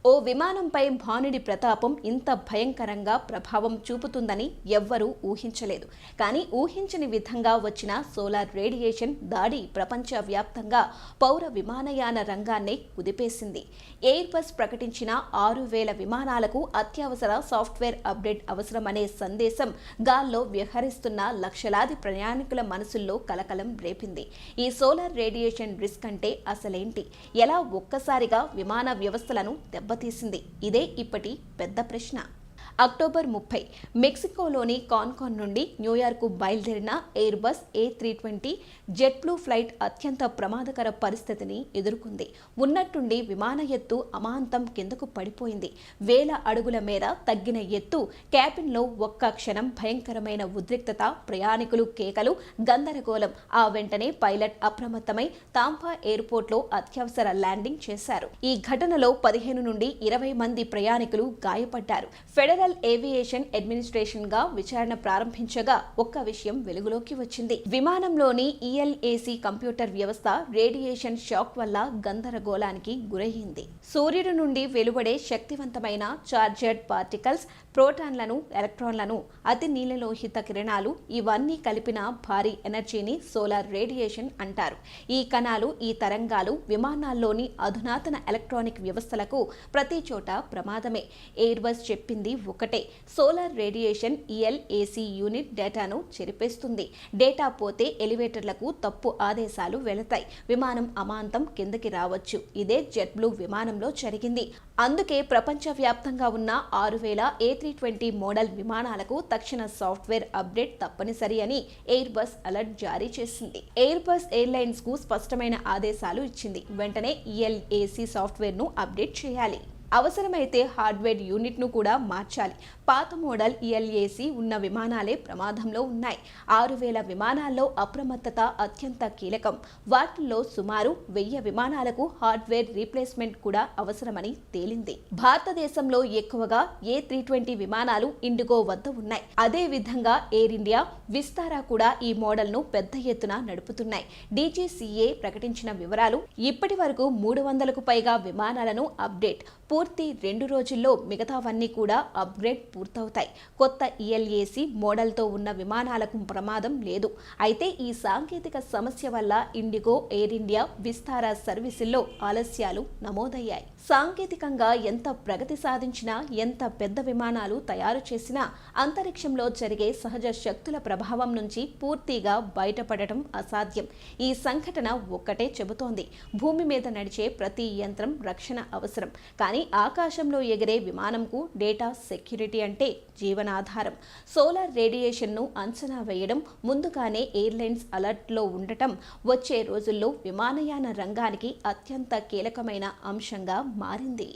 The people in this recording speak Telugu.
ఓ విమానంపై భానుడి ప్రతాపం ఇంత భయంకరంగా ప్రభావం చూపుతుందని ఎవ్వరూ ఊహించలేదు. కానీ ఊహించని విధంగా వచ్చిన సోలార్ రేడియేషన్ దాడి ప్రపంచవ్యాప్తంగా పౌర విమానయాన రంగాన్నే కుదిపేసింది. ఎయిర్ బస్ ప్రకటించిన 6,000 విమానాలకు అత్యవసర సాఫ్ట్వేర్ అప్డేట్ అవసరమనే సందేశం గాల్లో విహరిస్తున్న లక్షలాది ప్రయాణికుల మనసుల్లో కలకలం రేపింది. ఈ సోలార్ రేడియేషన్ రిస్క్ అంటే అసలేంటి? ఎలా ఒక్కసారిగా విమాన వ్యవస్థలను దెబ్బతీసింది? ఇదే ఇప్పటి పెద్ద ప్రశ్న. అక్టోబర్ 30 మెక్సికోలోని కాన్కాన్ నుండి న్యూయార్క్ బయలుదేరిన air bus A320 jet blue flight అత్యంత ప్రమాదకర పరిస్థితిని ఎదుర్కొంది. ఉన్నట్టుండి విమాన ఎత్తు అమాంతం కిందకు పడిపోయింది. వేల అడుగుల మేర తగ్గిన ఎత్తు క్యాబిన్లో ఒక్క క్షణం భయంకరమైన ఉద్రిక్తత, ప్రయాణికులు కేకలు, గందరగోళం. ఆ వెంటనే పైలట్ అప్రమత్తమై తాంపా ఎయిర్పోర్ట్లో అత్యవసర ల్యాండింగ్ చేశారు. ఈ ఘటనలో 15 నుండి 20 మంది ప్రయాణికులు గాయపడ్డారు. ఫెడరల్ ఏవియేషన్ అడ్మినిస్ట్రేషన్ గా విచారణ ప్రారంభించగా ఒక్క విషయం వెలుగులోకి వచ్చింది. విమానంలోని ELAC కంప్యూటర్ వ్యవస్థ రేడియేషన్ షాక్ వల్ల గందరగోళానికి గురయ్యింది. సూర్యుడి నుండి వెలువడే శక్తివంతమైన చార్జర్డ్ పార్టికల్స్, ప్రోటాన్లను, ఎలక్ట్రాన్లను, అతి నీలలోహిత కిరణాలు ఇవన్నీ కలిపిన భారీ ఎనర్జీని సోలార్ రేడియేషన్ అంటారు. ఈ కణాలు, ఈ తరంగాలు విమానాల్లోని అధునాతన ఎలక్ట్రానిక్ వ్యవస్థలకు ప్రతి చోట ప్రమాదమే. ఎయిర్ బస్ చెప్పింది ఒకటే, సోలార్ రేడియేషన్ ELAC యూనిట్ డేటాను చెరిపేస్తుంది. డేటా పోతే ఎలివేటర్లకు తప్పు ఆదేశాలు వెళతాయి. విమానం అమాంతం కిందకి రావచ్చు. ఇదే జెట్ బ్లూ విమానంలో జరిగింది. అందుకే ప్రపంచవ్యాప్తంగా ఉన్న 6,000 A320 మోడల్ విమానాలకు తక్షణ సాఫ్ట్వేర్ అప్డేట్ తప్పనిసరి అని ఎయిర్ బస్ అలర్ట్ జారీ చేసింది. ఎయిర్ బస్ ఎయిర్లైన్స్ కు స్పష్టమైన ఆదేశాలు ఇచ్చింది. వెంటనే ELAC సాఫ్ట్వేర్ ను అప్డేట్ చేయాలి. అవసరమైతే హార్డ్వేర్ యూనిట్ను కూడా మార్చాలి. పాత మోడల్ ELAC ఉన్న విమానాలే ప్రమాదంలో ఉన్నాయి. 6,000 విమానాల్లో అప్రమత్తత అత్యంత కీలకం. వాటిల్లో సుమారు 1000 విమానాలకు హార్డ్వేర్ రీప్లేస్మెంట్ కూడా అవసరమని తేలింది. భారతదేశంలో ఎక్కువగా A320 విమానాలు ఇండిగో వద్ద ఉన్నాయి. అదే విధంగా ఎయిర్ ఇండియా, విస్తారా కూడా ఈ మోడల్ను పెద్ద ఎత్తున నడుపుతున్నాయి. DGCA ప్రకటించిన వివరాలు ఇప్పటి వరకు 300కు పైగా విమానాలను అప్డేట్ పూర్తి 2 రోజుల్లో మిగతావన్నీ కూడా అప్గ్రేడ్ పూర్తవుతాయి. కొత్త ELAC మోడల్తో ఉన్న విమానాలకు ప్రమాదం లేదు. అయితే ఈ సాంకేతిక సమస్య వల్ల ఇండిగో, ఎయిర్ ఇండియా, విస్తారా సర్వీసుల్లో ఆలస్యాలు నమోదయ్యాయి. సాంకేతికంగా ఎంత ప్రగతి సాధించినా, ఎంత పెద్ద విమానాలు తయారు చేసినా అంతరిక్షంలో జరిగే సహజ శక్తుల ప్రభావం నుంచి పూర్తిగా బయటపడటం అసాధ్యం. ఈ సంఘటన ఒక్కటే చెబుతోంది, భూమి మీద నడిచే ప్రతి యంత్రం రక్షణ అవసరం. కానీ ఆకాశంలో ఎగిరే విమానంకు డేటా సెక్యూరిటీ అంటే జీవనాధారం. సోలార్ రేడియేషన్ను అంచనా వేయడం, ముందుగానే ఎయిర్లైన్స్ అలర్ట్లో ఉండటం వచ్చే రోజుల్లో విమానయాన రంగానికి అత్యంత కీలకమైన అంశంగా మారింది.